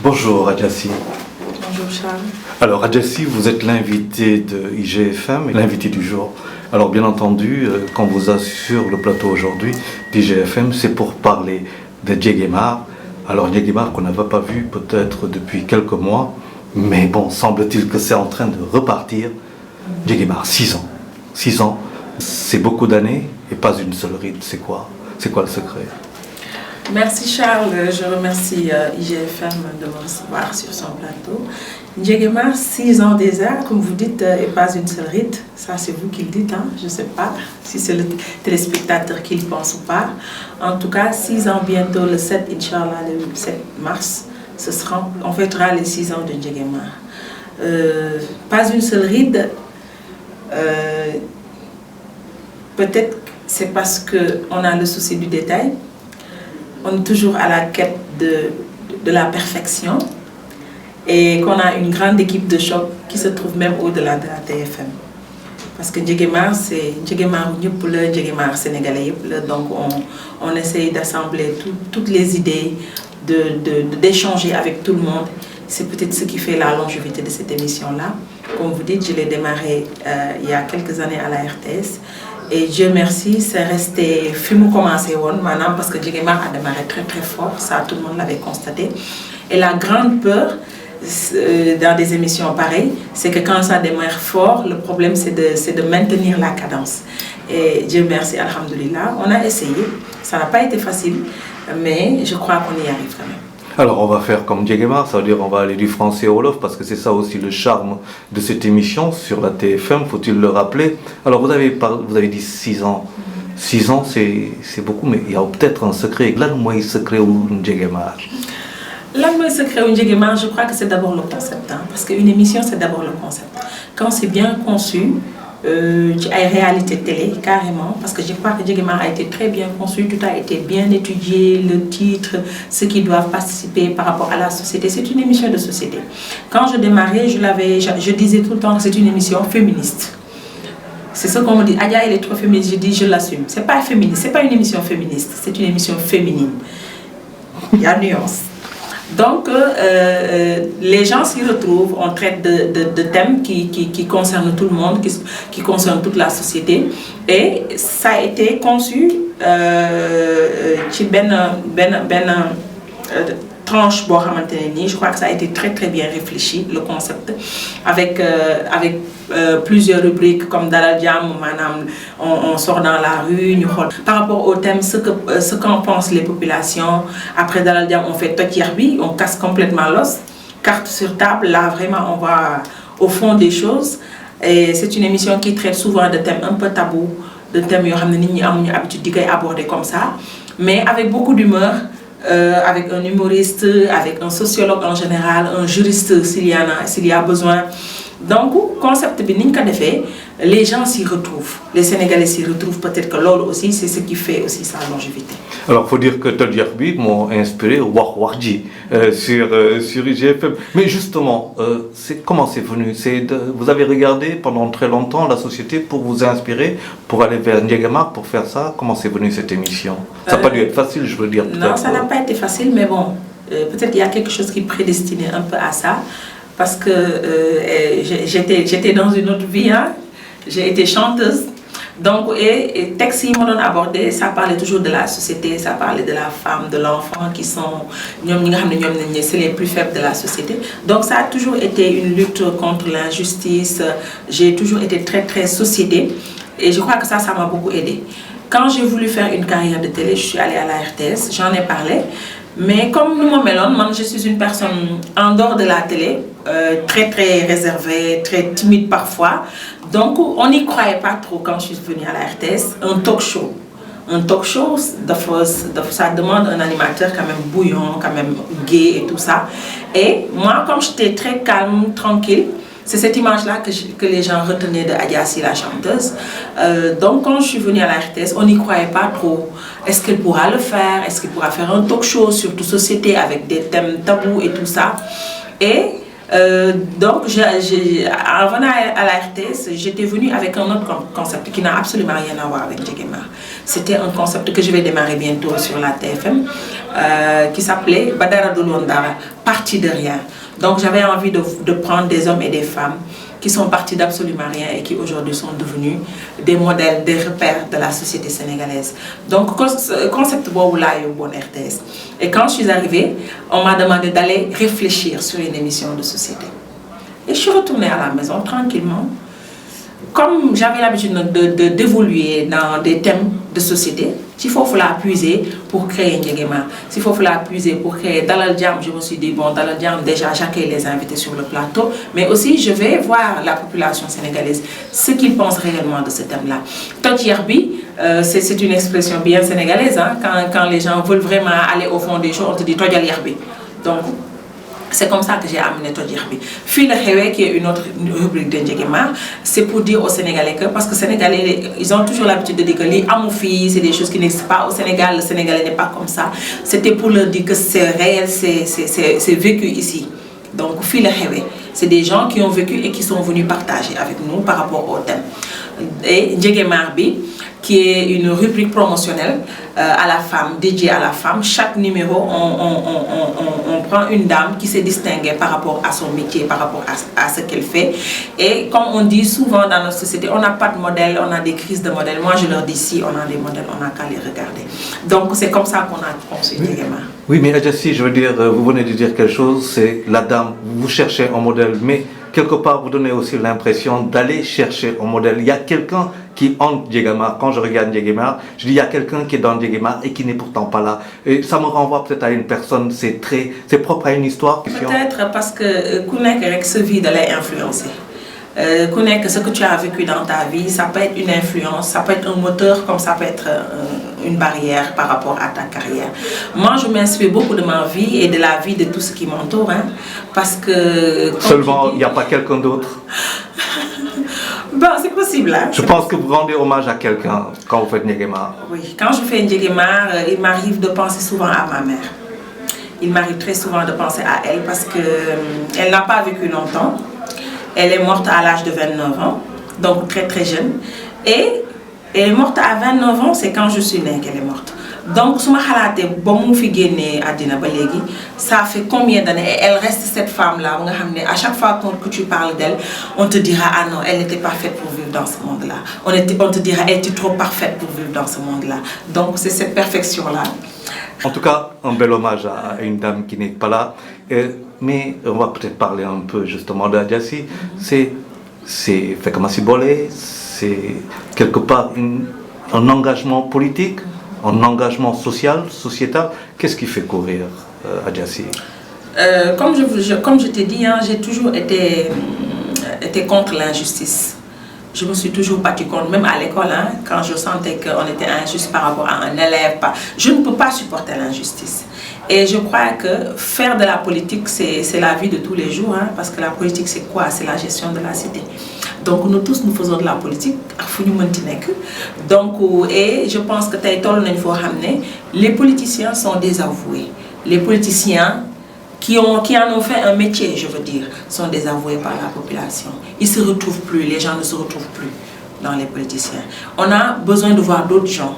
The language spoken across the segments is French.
Bonjour Adjassi. Bonjour Charles. Alors Adjassi, vous êtes l'invité de IGFM, l'invité du jour. Alors bien entendu, quand vous êtes sur le plateau aujourd'hui d'IGFM, c'est pour parler de Djeguemar. Alors Djeguemar qu'on n'avait pas vu peut-être depuis quelques mois, mais bon, semble-t-il que c'est en train de repartir. Djeguemar, 6 ans. 6 ans, c'est beaucoup d'années et pas une seule ride. C'est quoi le secret? Merci Charles, je remercie IGFM de me recevoir sur son plateau. Djeguemar, 6 ans déjà, comme vous dites, et pas une seule ride. Ça c'est vous qui le dites, hein? Je ne sais pas si c'est le téléspectateur qui le pense ou pas. En tout cas, 6 ans bientôt, le 7, Inch'Allah, le 7 mars, on fêtera les 6 ans de Djeguemar. Pas une seule ride, peut-être c'est parce qu'on a le souci du détail. On est toujours à la quête de la perfection et qu'on a une grande équipe de choc qui se trouve même au-delà de la TFM. Parce que Djeguemar, c'est Djeguemar Djeguemar sénégalais. Donc on essaye d'assembler toutes les idées, d'échanger avec tout le monde. C'est peut-être ce qui fait la longévité de cette émission-là. Comme vous dites, je l'ai démarré il y a quelques années à la RTS. Et Dieu merci, c'est resté film commencé maintenant parce que Djeguemar a démarré très très fort, ça tout le monde l'avait constaté. Et la grande peur dans des émissions pareilles, c'est que quand ça démarre fort, le problème c'est de maintenir la cadence. Et Dieu merci, alhamdoulilah, on a essayé, ça n'a pas été facile, mais je crois qu'on y arrive quand même. Alors on va faire comme Djeguemar, ça veut dire on va aller du français au wolof parce que c'est ça aussi le charme de cette émission sur la TFM, faut-il le rappeler. Alors vous avez dit 6 ans. 6 ans c'est beaucoup, mais il y a peut-être un secret. Lan moy secret ou Djeguemar? Lan moy secret ou Djeguemar, je crois que c'est d'abord le concept, hein, parce qu'une émission c'est d'abord le concept. Quand c'est bien conçu, il y a une réalité télé carrément, parce que je crois que Djeguemar a été très bien conçu, tout a été bien étudié, le titre, ceux qui doivent participer par rapport à la société. C'est une émission de société. Quand je démarrais, je disais tout le temps que c'est une émission féministe. C'est ce qu'on me dit, Adia elle est trop féministe, je dis je l'assume. C'est pas féministe, c'est pas une émission féministe, c'est une émission féminine. Il y a nuance. Donc, les gens s'y retrouvent, on traite de thèmes qui concernent tout le monde, qui concernent toute la société. Et ça a été conçu tranche je crois que ça a été très très bien réfléchi, le concept, avec plusieurs rubriques comme Dalal Jam, on sort dans la rue, par rapport au thème, ce qu'en pensent les populations. Après Dalal Jam, on fait Tokirbi, on casse complètement l'os, carte sur table, là vraiment on va au fond des choses. Et c'est une émission qui traite souvent de thèmes un peu tabous, de thèmes que nous avons l'habitude d'aborder comme ça, mais avec beaucoup d'humeur. Avec un humoriste, avec un sociologue en général, un juriste s'il y a besoin. Donc, concept de fait, les gens s'y retrouvent. Les Sénégalais s'y retrouvent, peut-être que l'autre aussi, c'est ce qui fait aussi sa longévité. Alors, il faut dire que Todjerbi m'a inspiré Warji sur IGFM. Mais justement, comment c'est venu? Vous avez regardé pendant très longtemps la société pour vous inspirer, pour aller vers Djeguemar, pour faire ça. Comment c'est venu cette émission? Ça n'a pas dû être facile, je veux dire. Non, ça n'a pas été facile, mais bon, peut-être qu'il y a quelque chose qui prédestinait un peu à ça. Parce que j'étais dans une autre vie, hein. J'ai été chanteuse. Donc, et textes qui m'ont abordé, ça parlait toujours de la société, ça parlait de la femme, de l'enfant, qui sont c'est les plus faibles de la société. Donc, ça a toujours été une lutte contre l'injustice. J'ai toujours été très, très société. Et je crois que ça m'a beaucoup aidé. Quand j'ai voulu faire une carrière de télé, je suis allée à la RTS, j'en ai parlé. Mais comme nous je suis une personne en dehors de la télé, très très réservée, très timide parfois. Donc on n'y croyait pas trop quand je suis venue à la RTS. Un talk show, ça demande un animateur quand même bouillant, quand même gai et tout ça. Et moi, comme j'étais très calme, tranquille, c'est cette image-là que les gens retenaient de Adjassi, la chanteuse. Donc, quand je suis venue à la RTS, on n'y croyait pas trop. Est-ce qu'elle pourra le faire? Est-ce qu'elle pourra faire un talk show, surtout société, avec des thèmes tabous et tout ça? Et Donc, en venant à la RTS, j'étais venue avec un autre concept qui n'a absolument rien à voir avec Njéguémar. C'était un concept que je vais démarrer bientôt sur la TFM, qui s'appelait Badara Dolondara, parti de rien. Donc, j'avais envie de prendre des hommes et des femmes qui sont partis d'absolument rien et qui aujourd'hui sont devenus des modèles, des repères de la société sénégalaise. Donc, concept là est au bon RTS. Et quand je suis arrivée, on m'a demandé d'aller réfléchir sur une émission de société. Et je suis retournée à la maison tranquillement. Comme j'avais l'habitude d'évoluer dans des thèmes de société, s'il faut la puiser pour créer Njéguémar, s'il faut la puiser pour créer Dalal Jam, je me suis dit, bon, Dalal Jam, déjà, j'accueille les invités sur le plateau, mais aussi je vais voir la population sénégalaise, ce qu'ils pensent réellement de ce thème-là. Toj Yerbi, c'est une expression bien sénégalaise, hein, quand les gens veulent vraiment aller au fond des choses, on te dit Tojal Yerbi. Donc, c'est comme ça que j'ai amené Toj Yerbi. Fil Hewe, qui est une autre rubrique de Njéguémar, c'est pour dire aux Sénégalais que, parce que les Sénégalais, ils ont toujours l'habitude de dire que les amoufi, c'est des choses qui n'existent pas au Sénégal, le Sénégalais n'est pas comme ça. C'était pour leur dire que c'est réel, c'est vécu ici. Donc, Fil Hewe, c'est des gens qui ont vécu et qui sont venus partager avec nous par rapport au thème. Et Njéguémar Bi, qui est une rubrique promotionnelle à la femme, dédiée à la femme. Chaque numéro, on prend une dame qui s'est distinguée par rapport à son métier, par rapport à ce qu'elle fait. Et comme on dit souvent dans notre société, on n'a pas de modèle, on a des crises de modèles. Moi, je leur dis si on a des modèles, on n'a qu'à les regarder. Donc, c'est comme ça qu'on a conçu Njéguémar. Oui, mais Adjassi, je veux dire, vous venez de dire quelque chose, c'est la dame, vous cherchez un modèle, mais quelque part, vous donnez aussi l'impression d'aller chercher un modèle. Il y a quelqu'un qui hante Njéguémar. Quand je regarde Njéguémar, je dis il y a quelqu'un qui est dans Njéguémar et qui n'est pourtant pas là. Et ça me renvoie peut-être à une personne, c'est propre à une histoire. Peut-être parce que Kounek avec ce vide l'a influencé. Connaître ce que tu as vécu dans ta vie, ça peut être une influence, ça peut être un moteur comme ça peut être une barrière par rapport à ta carrière. Moi, je m'inspire beaucoup de ma vie et de la vie de tout ce qui m'entoure, hein, parce que... Seulement, il n'y a pas quelqu'un d'autre? Bon, c'est possible. Hein, je pense que vous rendez hommage à quelqu'un quand vous faites Njéguémar. Oui, quand je fais Njéguémar, il m'arrive de penser souvent à ma mère. Il m'arrive très souvent de penser à elle parce qu'elle n'a pas vécu longtemps. Elle est morte à l'âge de 29 ans, donc très très jeune. Et elle est morte à 29 ans, c'est quand je suis née qu'elle est morte. Donc, ça fait combien d'années? Et elle reste cette femme-là. À chaque fois que tu parles d'elle, on te dira, ah non, elle n'était pas faite pour vivre dans ce monde-là. On te dira, elle était trop parfaite pour vivre dans ce monde-là. Donc, c'est cette perfection-là. En tout cas, un bel hommage à une dame qui n'est pas là. Mais on va peut-être parler un peu justement de Adjassi. C'est Fekama Sibolé, c'est quelque part un engagement politique, un engagement social, sociétal. Qu'est-ce qui fait courir Adjassi? Comme je t'ai dit, hein, j'ai toujours été contre l'injustice. Je me suis toujours battue contre, même à l'école, hein, quand je sentais qu'on était injuste par rapport à un élève. Je ne peux pas supporter l'injustice. Et je crois que faire de la politique, c'est la vie de tous les jours, hein, parce que la politique, c'est quoi? C'est la gestion de la cité. Donc nous tous, nous faisons de la politique. Donc, et je pense que les politiciens sont désavoués. Les politiciens qui en ont fait un métier, je veux dire, sont désavoués par la population. Ils ne se retrouvent plus, les gens ne se retrouvent plus dans les politiciens. On a besoin de voir d'autres gens.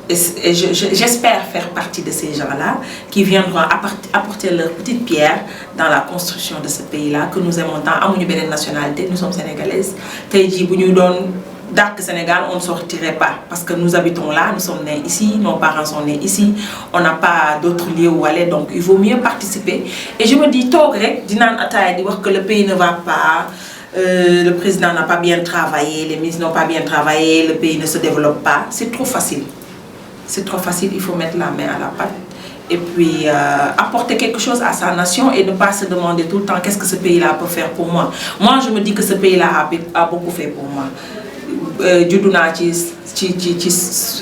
Et j'espère faire partie de ces gens-là qui viendront apporter leur petite pierre dans la construction de ce pays-là que nous aimons tant. À une nationalité, nous sommes sénégalaises. Dark Sénégal, on ne sortirait pas parce que nous habitons là, nous sommes nés ici, nos parents sont nés ici, on n'a pas d'autres lieux où aller, donc il vaut mieux participer. Et je me dis, que le pays ne va pas, le président n'a pas bien travaillé, les ministres n'ont pas bien travaillé, le pays ne se développe pas, c'est trop facile. C'est trop facile, il faut mettre la main à la pâte. Et puis apporter quelque chose à sa nation et ne pas se demander tout le temps qu'est-ce que ce pays-là peut faire pour moi. Moi, je me dis que ce pays-là a beaucoup fait pour moi.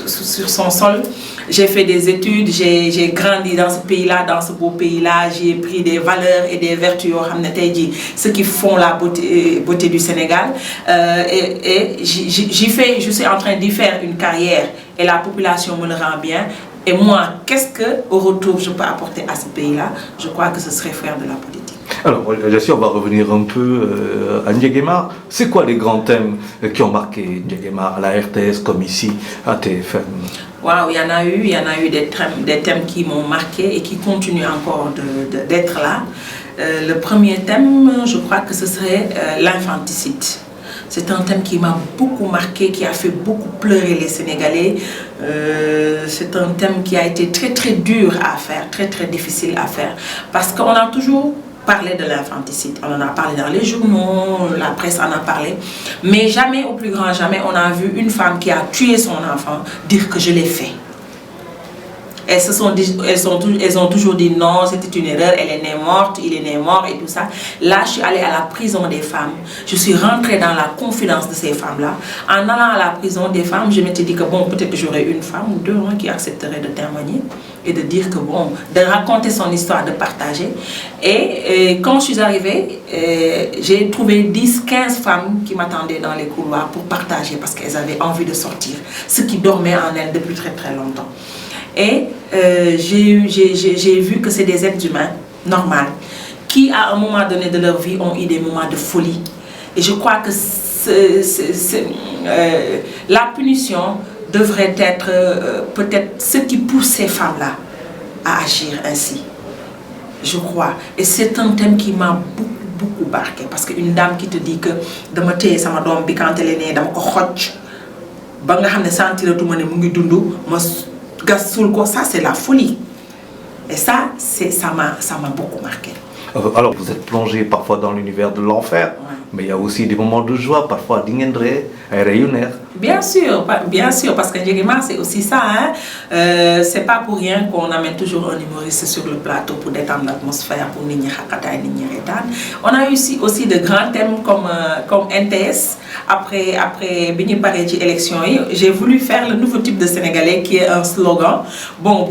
Sur son sol, j'ai fait des études, j'ai grandi dans ce pays-là, dans ce beau pays-là, j'ai pris des valeurs et des vertus, ce qui font la beauté du Sénégal. Et je suis en train d'y faire une carrière et la population me le rend bien. Et moi, qu'est-ce que, au retour, je peux apporter à ce pays-là? Je crois que ce serait faire de la politique. Alors, Jessie, on va revenir un peu à Ndiéguémar. C'est quoi les grands thèmes qui ont marqué Ndiéguémar à la RTS comme ici à TFM? Waouh, il y en a eu des thèmes qui m'ont marqué et qui continuent encore d'être là. Le premier thème, je crois que ce serait l'infanticide. C'est un thème qui m'a beaucoup marqué, qui a fait beaucoup pleurer les Sénégalais. C'est un thème qui a été très très dur à faire, très très difficile à faire. Parce qu'on a toujours parlé de l'infanticide. On en a parlé dans les journaux, la presse en a parlé. Mais jamais, au plus grand jamais, on a vu une femme qui a tué son enfant dire que je l'ai fait. Elles ont toujours dit non, c'était une erreur, elle est née morte, il est né mort et tout ça. Là, je suis allée à la prison des femmes. Je suis rentrée dans la confidence de ces femmes-là. En allant à la prison des femmes, je m'étais dit que bon, peut-être que j'aurais une femme ou deux qui accepteraient de témoigner et de dire que bon, de raconter son histoire, de partager. Et quand je suis arrivée, j'ai trouvé 10-15 femmes qui m'attendaient dans les couloirs pour partager parce qu'elles avaient envie de sortir, ce qui dormait en elles depuis très très longtemps. Et j'ai vu que c'est des êtres humains normaux qui, à un moment donné de leur vie, ont eu des moments de folie. Et je crois que la punition devrait être peut-être ce qui pousse ces femmes-là à agir ainsi. Je crois. Et c'est un thème qui m'a beaucoup marqué. Parce qu'une dame qui te dit que de me téye sama doom bi quand elle est née, dama ko xoj ba nga xam ne sentiratuma ne mu ngi dund ma ça c'est la folie. Et ça m'a beaucoup marqué. Alors vous êtes plongé parfois dans l'univers de l'enfer, ouais. Mais il y a aussi des moments de joie, parfois d'ingendre et rayonner. Bien sûr, parce que Ndiéguémar c'est aussi ça. Hein? C'est pas pour rien qu'on amène toujours un humoriste sur le plateau pour détendre l'atmosphère, pour Nini Hakata et Nini Retan. On a eu aussi de grands thèmes comme NTS. Après Bini Pareji élection, j'ai voulu faire le nouveau type de Sénégalais qui est un slogan. Bon,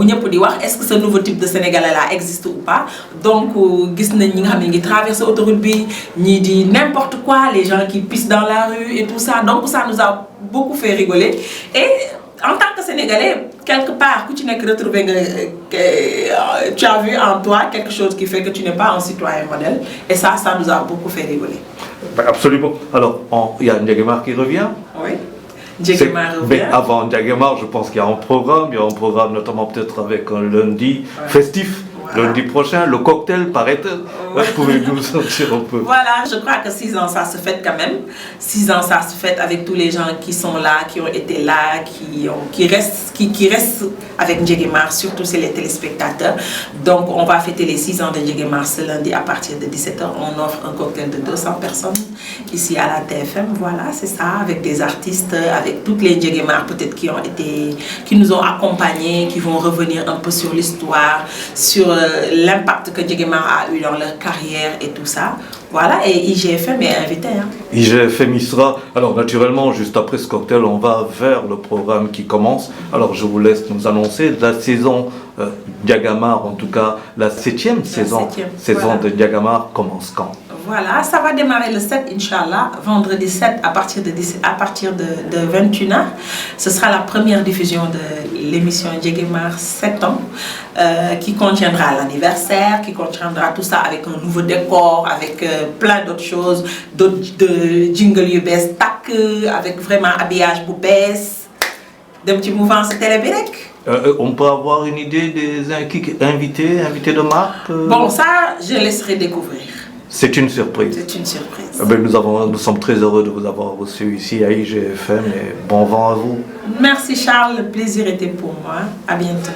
est-ce que ce nouveau type de Sénégalais-là existe ou pas? Donc, ils traversent l'autoroute, ni dit n'importe quoi, les gens qui pissent dans la rue et tout ça. Donc, ça nous a beaucoup fait rigoler. Et en tant que Sénégalais, quelque part, tu n'es que retrouvé, tu as vu en toi quelque chose qui fait que tu n'es pas un citoyen modèle. Et ça nous a beaucoup fait rigoler. Absolument. Alors, il y a Ndiéguémar qui revient. Oui. Ndiéguémar revient. Mais avant Ndiéguémar, je pense qu'il y a un programme. Il y a un programme notamment peut-être avec un lundi festif. Voilà. Lundi prochain, le cocktail paraît. Ouais. Pouvez-vous nous sortir un peu? Voilà, je crois que 6 ans, ça se fête quand même. 6 ans, ça se fête avec tous les gens qui sont là, qui ont été là, qui restent avec Ndiéguémar, surtout c'est les téléspectateurs. Donc, on va fêter les 6 ans de Ndiéguémar ce lundi à partir de 17h. On offre un cocktail de 200 personnes ici à la TFM. Voilà, c'est ça, avec des artistes, avec toutes les Ndiéguémar peut-être qui nous ont accompagnés, qui vont revenir un peu sur l'histoire, sur l'impact que Ndiéguémar a eu dans leur carrière et tout ça. Voilà, et IGFM est invité. Hein. IGFM y sera. Alors naturellement, juste après ce cocktail, on va vers le programme qui commence. Alors je vous laisse nous annoncer la saison Ndiéguémar, en tout cas la 7e saison voilà. De Ndiéguémar commence quand? Voilà, ça va démarrer le 7, Inch'Allah, vendredi 7 à partir de 21h. Ce sera la première diffusion de l'émission Ndiéguémar 7 ans, qui contiendra l'anniversaire, qui contiendra tout ça avec un nouveau décor, avec plein d'autres choses, de jingle UBS tac, avec vraiment habillage boubès, de petits mouvements télébérec. On peut avoir une idée des invités de marque Bon, ça, je laisserai découvrir. C'est une surprise. C'est une surprise. Nous sommes très heureux de vous avoir reçu ici à IGFM et bon vent à vous. Merci Charles, le plaisir était pour moi. À bientôt.